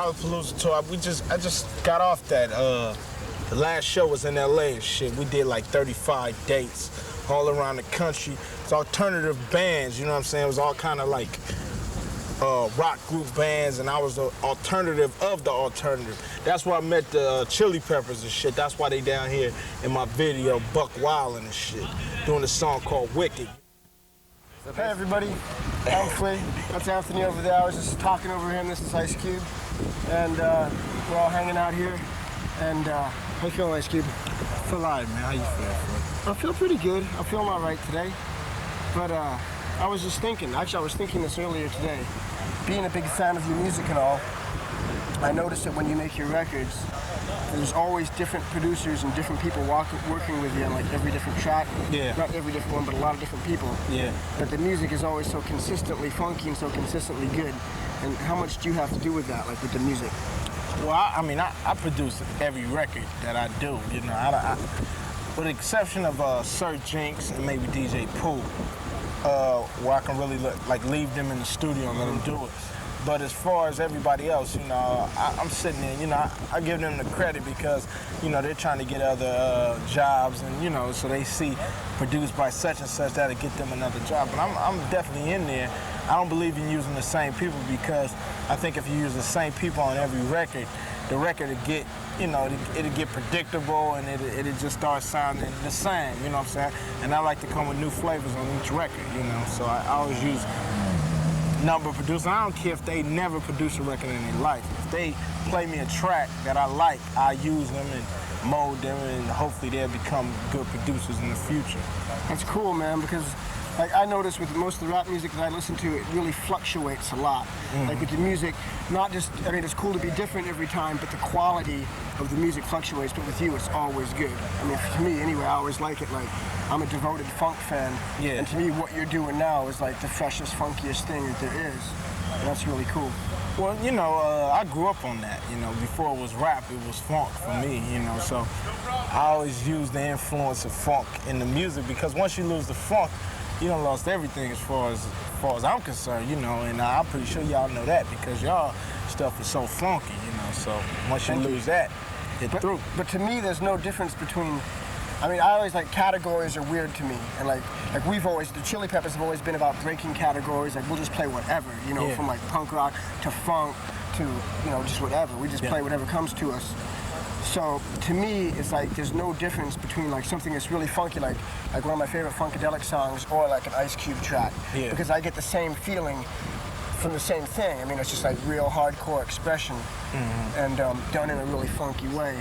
Lollapalooza tour. I just got off that. The last show was in LA and shit. We did like 35 dates all around the country. It's alternative bands, you know what I'm saying? It was all kind of like rock group bands, and I was the alternative of the alternative. That's where I met the Chili Peppers and shit. That's why they down here in my video, Buck Wildin' and shit, doing a song called Wicked. Hey everybody, I'm Flea. That's Anthony over there. I was just talking over him. This is Ice Cube. And we're all hanging out here. And how you feeling, Ice Cube? I feel alright, man. How you feel? I feel pretty good. I'm feeling alright today. But I was just thinking, actually I was thinking this earlier today. Being a big fan of your music and all, I noticed that when you make your records, there's always different producers and different people working with you on like every different track. Yeah. Not every different one, but a lot of different people. Yeah. But the music is always so consistently funky and so consistently good. And how much do you have to do with that, like with the music? Well, I produce every record that I do, you know. With the exception of Sir Jinx and maybe DJ Pooh, where I can really leave them in the studio and let them do it. But as far as everybody else, you know, I'm sitting there, you know, I give them the credit because, you know, they're trying to get other jobs and, you know, so they see produced by such and such that'll get them another job. But I'm definitely in there. I don't believe in using the same people because I think if you use the same people on every record, the record will get, you know, it'll get predictable and it'll just start sounding the same, you know what I'm saying? And I like to come with new flavors on each record, you know, so I always use number of producers. I don't care if they never produce a record in their life. If they play me a track that I like, I use them and mold them, and hopefully they'll become good producers in the future. That's cool, man, because like I notice with most of the rap music that I listen to, it really fluctuates a lot. Like with the music, not just, I mean, it's cool to be different every time, but the quality of the music fluctuates, but with you, it's always good. I mean, to me, anyway, I always like it. Like, I'm a devoted funk fan, and to me, what you're doing now is like the freshest, funkiest thing that there is. And that's really cool. Well, you know, I grew up on that, you know. Before it was rap, it was funk for me, you know, so I always use the influence of funk in the music because once you lose the funk, you done lost everything as far as I'm concerned, you know, and I'm pretty sure y'all know that because y'all stuff is so funky, you know, so once you lose that, it's through. But to me, there's no difference between, I mean, I always, like, categories are weird to me, and like we've always, the Chili Peppers have always been about breaking categories, like we'll just play whatever, you know, from like punk rock to funk to, you know, just whatever, we just play whatever comes to us. So to me, it's like there's no difference between like something that's really funky, like one of my favorite Funkadelic songs, or like an Ice Cube track, because I get the same feeling from the same thing. I mean, it's just like real hardcore expression, and done in a really funky way,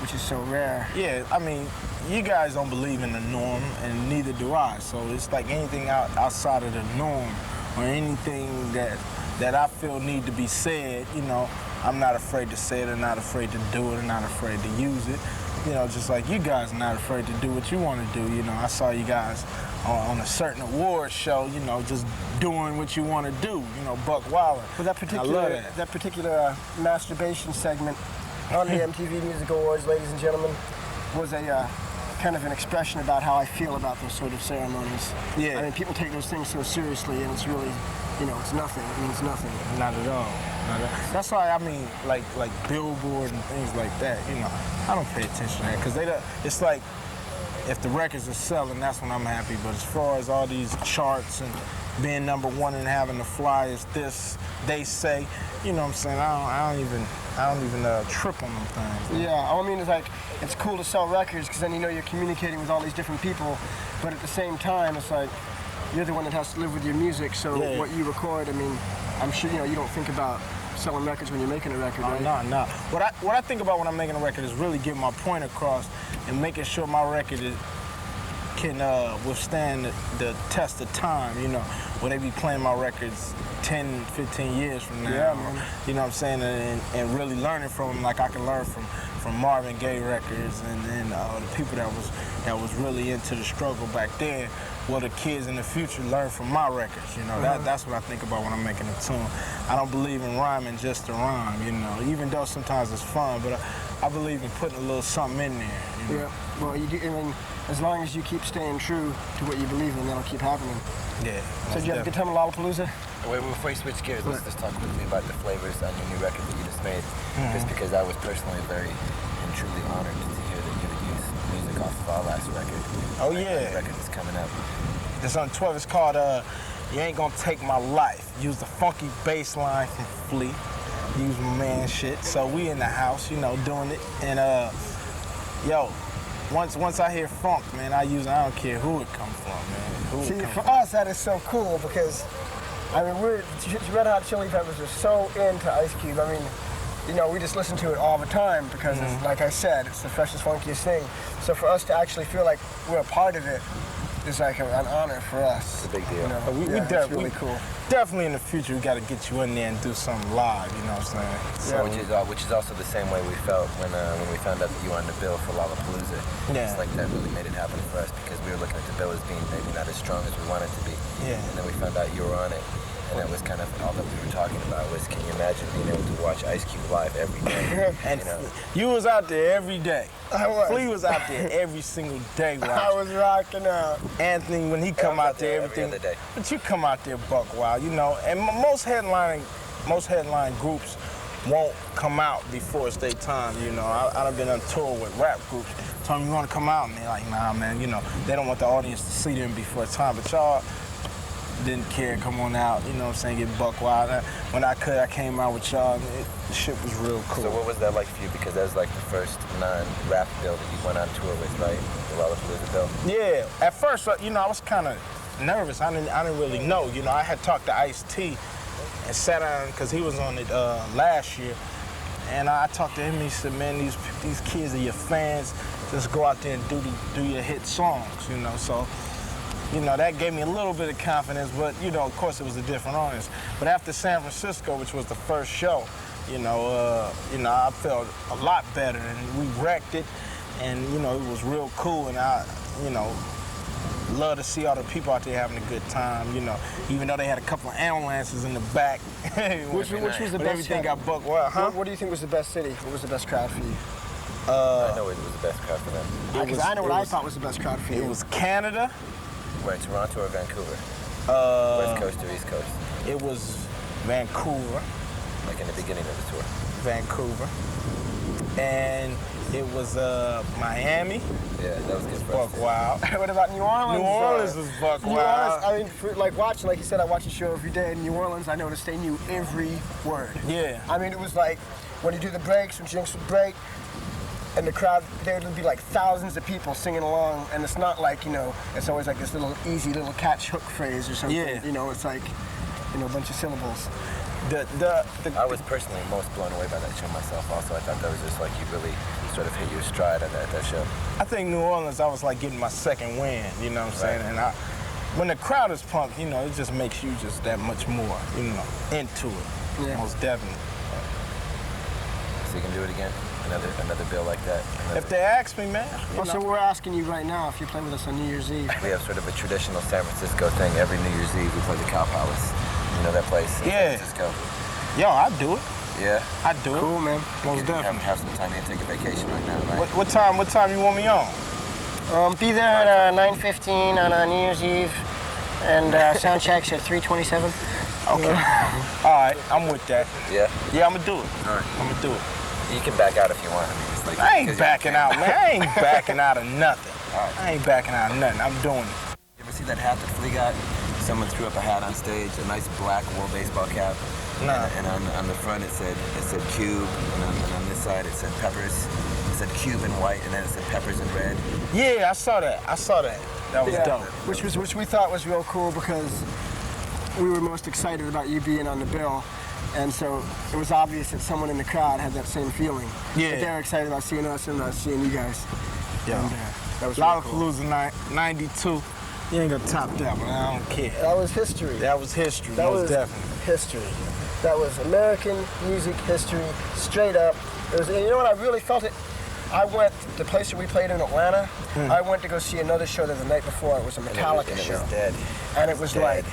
which is so rare. Yeah, I mean, you guys don't believe in the norm, and neither do I. So it's like anything outside of the norm, or anything that I feel need to be said, you know, I'm not afraid to say it, I'm not afraid to do it, I'm not afraid to use it. You know, just like you guys are not afraid to do what you want to do. You know, I saw you guys on a certain award show, you know, just doing what you want to do, you know, Buck Wildin'. But that particular masturbation segment on the MTV Music Awards, ladies and gentlemen, was a kind of an expression about how I feel about those sort of ceremonies. Yeah. I mean, people take those things so seriously, and it's really, you know, it's nothing. It means nothing. Not at all. That's why I mean, like Billboard and things like that. You know, I don't pay attention to that because it's like if the records are selling, that's when I'm happy. But as far as all these charts and being #1 and having the flyers, this they say, you know what I'm saying? I don't even trip on them things. Yeah, I mean, it's like it's cool to sell records because then you know you're communicating with all these different people, but at the same time, it's like you're the one that has to live with your music. So what you record, I mean, I'm sure you know you don't think about selling records when you're making a record, right? No. What I think about when I'm making a record is really getting my point across and making sure my record can withstand the test of time, you know, where they be playing my records 10, 15 years from now. Yeah, man. You know what I'm saying? And really learning from them like I can learn from Marvin Gaye records and the people that was really into the struggle back then. Well, the kids in the future learn from my records, you know. That's what I think about when I'm making a tune. I don't believe in rhyming just to rhyme, you know, even though sometimes it's fun, but I believe in putting a little something in there, you know? Yeah, well, I mean, as long as you keep staying true to what you believe in, that'll keep happening. Yeah. So did you have a good time at Lollapalooza? Wait, before you switch gears, let's just talk quickly about the flavors on your new record that you just just made, just because I was personally very and truly honored to hear that you would use music off of our last record. Oh, Like, yeah. the record that's coming up. This on 12 is called You Ain't Gonna Take My Life. Use the funky bass line from Flea. Use my man shit. So we in the house, you know, doing it. And yo, once I hear funk, man, I don't care who it come from, man. Who See, it come for from. us, that is so cool because, I mean, Red Hot Chili Peppers are so into Ice Cube. I mean, you know, we just listen to it all the time because, it's, like I said, it's the freshest, funkiest thing. So for us to actually feel like we're a part of it is like an honor for us. It's a big deal. You know? It's really cool. Definitely in the future, we got to get you in there and do something live. You know what I'm saying? Yeah. Which is also the same way we felt when we found out that you were on the bill for Lollapalooza. Yeah. It's like that really made it happen for us because we were looking at the bill as being maybe not as strong as we wanted to be. Yeah. And then we found out you were on it. And that was kind of all that we were talking about was, can you imagine being able to watch Ice Cube live every day? And you know? you was out there every day. I was. Flea was out there every single day watching. I was rocking out. Anthony, when he come out there, every everything. other day. But you come out there buck wild, you know. And most headline groups won't come out before it's their time, you know. I've been on tour with rap groups. Tell them you want to come out, and they're like, nah, man, you know. They don't want the audience to see them before time. But y'all didn't care, come on out, you know what I'm saying, get buck wild. When I came out with y'all, the shit was real cool. So what was that like for you? Because that was like the first non-rap bill that you went on tour with, right? The Lollapalooza bill. Yeah, at first, you know, I was kind of nervous. I didn't really know. You know, I had talked to Ice-T and sat down, because he was on it last year. And I talked to him, he said, man, these kids are your fans. Just go out there and do your hit songs, you know. So, you know, that gave me a little bit of confidence, but, you know, of course it was a different audience. But after San Francisco, which was the first show, you know, I felt a lot better, and we wrecked it, and, you know, it was real cool, and I, you know, love to see all the people out there having a good time, you know, even though they had a couple of ambulances in the back. Which was the but best? everything got buck wild, huh? What do you think was the best city? What was the best crowd for you? I know it was the best crowd for them. Because I know what I thought was the best crowd for you. It was Canada. Where, Toronto or Vancouver? West Coast or East Coast? It was Vancouver. Like in the beginning of the tour. Vancouver. And it was Miami. Yeah, that was good for us. Buck wild. What about New Orleans? New Orleans was buck New wild. Orleans, I mean, like watching, like you said, I watch the show every day. In New Orleans, I noticed they knew every word. Yeah. I mean, it was like when you do the breaks, when Jinx would break, and the crowd, there would be like thousands of people singing along, and it's not like, you know, it's always like this little easy little catch hook phrase or something. Yeah. You know, it's like, you know, a bunch of syllables. I was personally most blown away by that show myself also. I thought that was just like you really sort of hit your stride at that show. I think New Orleans, I was like getting my second win, you know what I'm saying? And when the crowd is pumped, you know, it just makes you just that much more, you know, into it. Yeah. Most definitely. So you can do it again? Another bill like that? If they ask me, man. Oh, so we're asking you right now if you play with us on New Year's Eve. We have sort of a traditional San Francisco thing. Every New Year's Eve we play the Cow Palace. You know that place in San Francisco? Yo, I'd do it. Yeah? I'd do it. Cool, man. Most definitely. Have some time here, take a vacation right now, right? What time you want me on? Be there at 9:15 on New Year's Eve, and sound check's at 3:27. Okay. All right, I'm with that. Yeah? Yeah, I'm gonna do it. All right. I'm gonna do it. You can back out if you want. I mean, it's like, I ain't backing out, man. I ain't backing out of nothing. All right. I ain't backing out of nothing. I'm doing it. You ever see that hat that Flea got? Someone threw up a hat on stage, a nice black wool baseball cap. Nah. And on the front it said Cube, and on this side it said Peppers. It said Cube in white, and then it said Peppers in red. Yeah, I saw that. That was dope. Which we thought was real cool because we were most excited about you being on the bill. And so it was obvious that someone in the crowd had that same feeling. Yeah. That they were excited about seeing us and seeing you guys. Yeah. And, that was really cool. Lollapalooza 92. You ain't gonna top that, but I don't care. That was history. That was history, That most was definitely. history. That was American music history, straight up. It was, and you know what, I really felt it. I went, the place where we played in Atlanta, I went to go see another show there the night before. It was a Metallica show. It was dead. And it was like,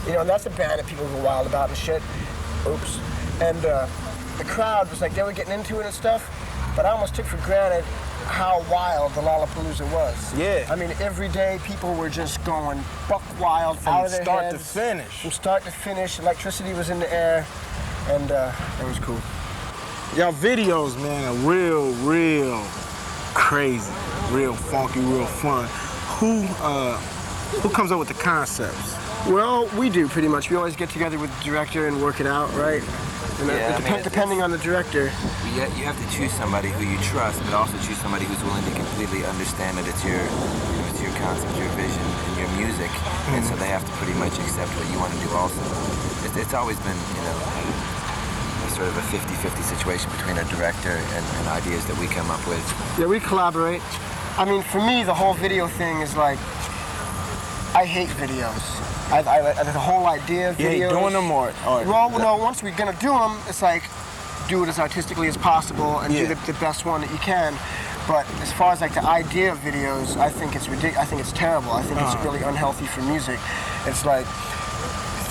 you know, and that's a band that people go wild about and shit. Oops. And the crowd was like, they were getting into it and stuff, but I almost took for granted how wild the Lollapalooza was. Yeah. I mean, every day people were just going buck wild From out of their start to heads. finish. From start to finish, electricity was in the air, and it was cool. y'all videos, man, are real crazy, real funky, real fun. Who comes up with the concepts? Well, we do pretty much. We always get together with the director and work it out, right? And depending on the director. You have to choose somebody who you trust, but also choose somebody who's willing to completely understand that it's your concept, your vision, and your music, and so they have to pretty much accept what you want to do also. It's always been, a sort of a 50-50 situation between a director and ideas that we come up with. Yeah, we collaborate. I mean, for me, the whole video thing is like, I hate videos. The whole idea of videos. You hate doing them or well, no, once we're gonna do them, it's like, do it as artistically as possible and do the best one that you can. But as far as like the idea of videos, I think it's ridiculous. I think it's terrible. I think it's really unhealthy for music. It's like,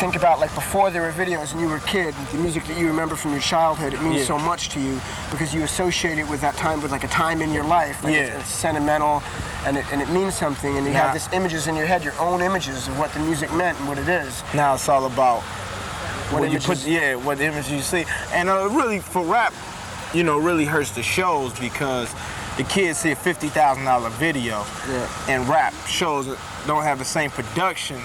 think about like before there were videos and you were a kid, the music that you remember from your childhood, it means so much to you because you associate it with that time, with like a time in your life. Like it's sentimental and it means something, and you have these images in your head, your own images of what the music meant and what it is. Now it's all about what you put, what images you see. And really for rap, really hurts the shows because the kids see a $50,000 video and rap shows don't have the same production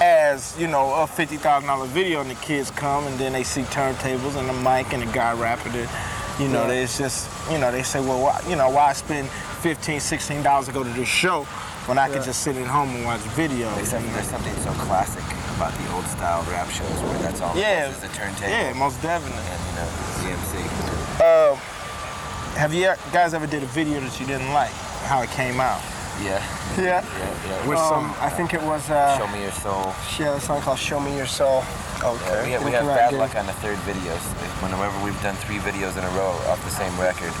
as, a $50,000 video, and the kids come and then they see turntables and a mic and a guy rapping it. It's just, they say, well, why spend $15, $16 to go to this show when I could just sit at home and watch videos? Except there's something so classic about the old style rap shows where that's all is the turntable. Yeah, most definitely. And, CMC. Have you guys ever did a video that you didn't like, how it came out? Yeah. Which song? I think it was Show Me Your Soul. Yeah, a song called Show Me Your Soul. Okay. We have bad luck on the third videos. Whenever we've done 3 videos in a row off the same record,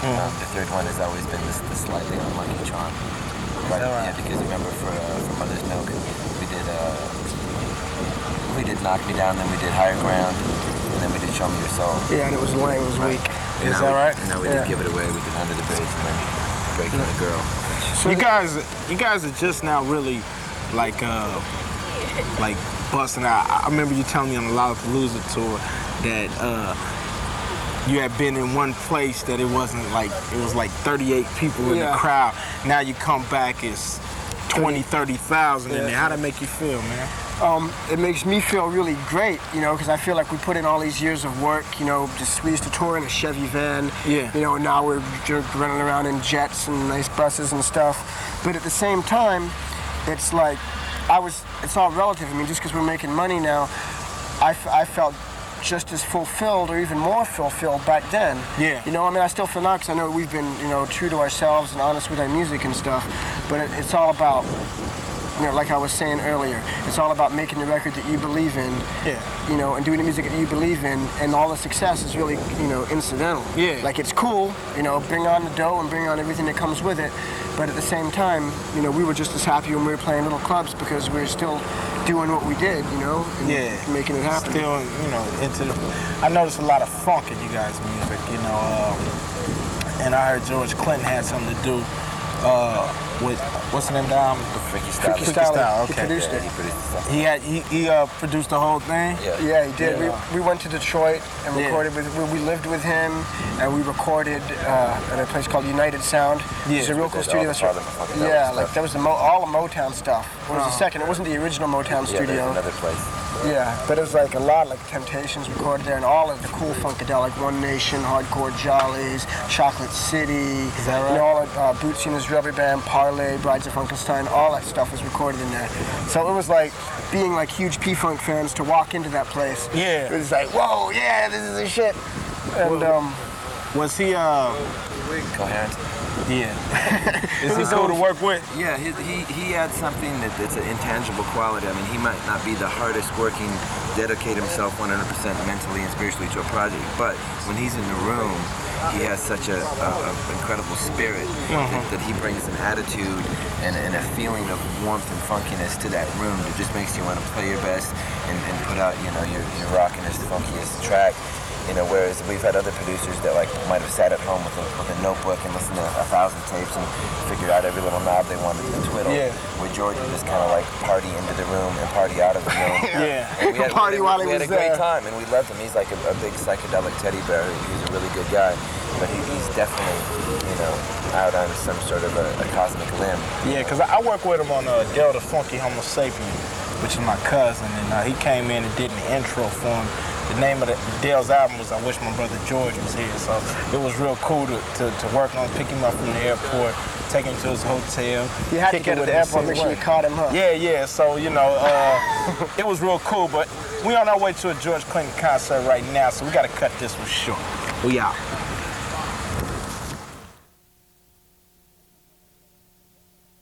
the third one has always been the slightly unlucky charm. But, because remember for Mother's Milk, we did Knock Me Down, then we did Higher Ground, and then we did Show Me Your Soul. Yeah, and it was lame, it was weak. Is that right? And now we did Give It Away, we did Under the Bridge, and then Breaking the Girl. So you guys are just now really like busting out. I remember you telling me on the Lollapalooza tour that you had been in one place that it was like 38 people in the crowd. Now you come back, it's 20, 30,000 in there. How'd that make you feel, man? It makes me feel really great, because I feel like we put in all these years of work, we used to tour in a Chevy van, now we're running around in jets and nice buses and stuff. But at the same time, it's like, it's all relative. I mean, just because we're making money now, I felt just as fulfilled or even more fulfilled back then. I still feel now because I know we've been, true to ourselves and honest with our music and stuff, but it's all about, like I was saying earlier, it's all about making the record that you believe in, and doing the music that you believe in, and all the success is really, incidental. Like it's cool, bring on the dough and bring on everything that comes with it, but at the same time, we were just as happy when we were playing little clubs because we were still doing what we did, and making it happen. Still, I noticed a lot of funk in you guys' music, and I heard George Clinton had something to do with, what's the name of the album? Freaky Style. Freaky Style, okay. He produced it. He produced He produced the whole thing? Yeah, he did. We went to Detroit and recorded we lived with him, and we recorded at a place called United Sound. It's a real cool studio. That was all the Motown stuff. It was the second. It wasn't the original Motown studio. Another place. Yeah, but it was like a lot, like Temptations recorded there, and all of the cool funkadelic, One Nation, Hardcore Jollies, Chocolate City, is that right? All of Bootsy and his Rubber Band, Parlay, Brides of Funkenstein, all that stuff was recorded in there. So it was like being like huge P-Funk fans to walk into that place. Yeah. It was like, whoa, yeah, this is the shit. And was he coherent? Yeah. Is he cool to work with? Yeah, he adds something that's an intangible quality. I mean, he might not be the hardest working, dedicate himself 100% mentally and spiritually to a project, but when he's in the room, he has such an incredible spirit that he brings an attitude and a feeling of warmth and funkiness to that room that just makes you want to play your best and put out, your rockinest, funkiest track. You know, whereas we've had other producers that like might have sat at home with a notebook and listened to 1,000 tapes and figured out every little knob they wanted to twiddle. Yeah. Where George would just kind of like party into the room and party out of the room. Yeah. And we had a great there. time, and we loved him. He's like a big psychedelic teddy bear. He's a really good guy, but he's definitely, you know, out on some sort of a cosmic limb. Yeah, because I work with him on Del the Funky Homo Sapien, which is my cousin, and he came in and did an intro for him. The name of Dale's album was I Wish My Brother George Was Here, so it was real cool to work on, pick him up from the airport, take him to his hotel. You had to kick get it to with the him, airport, see make the sure you work. caught him, huh? Yeah, so, you know, it was real cool, but we on our way to a George Clinton concert right now, so we got to cut this one short. We out.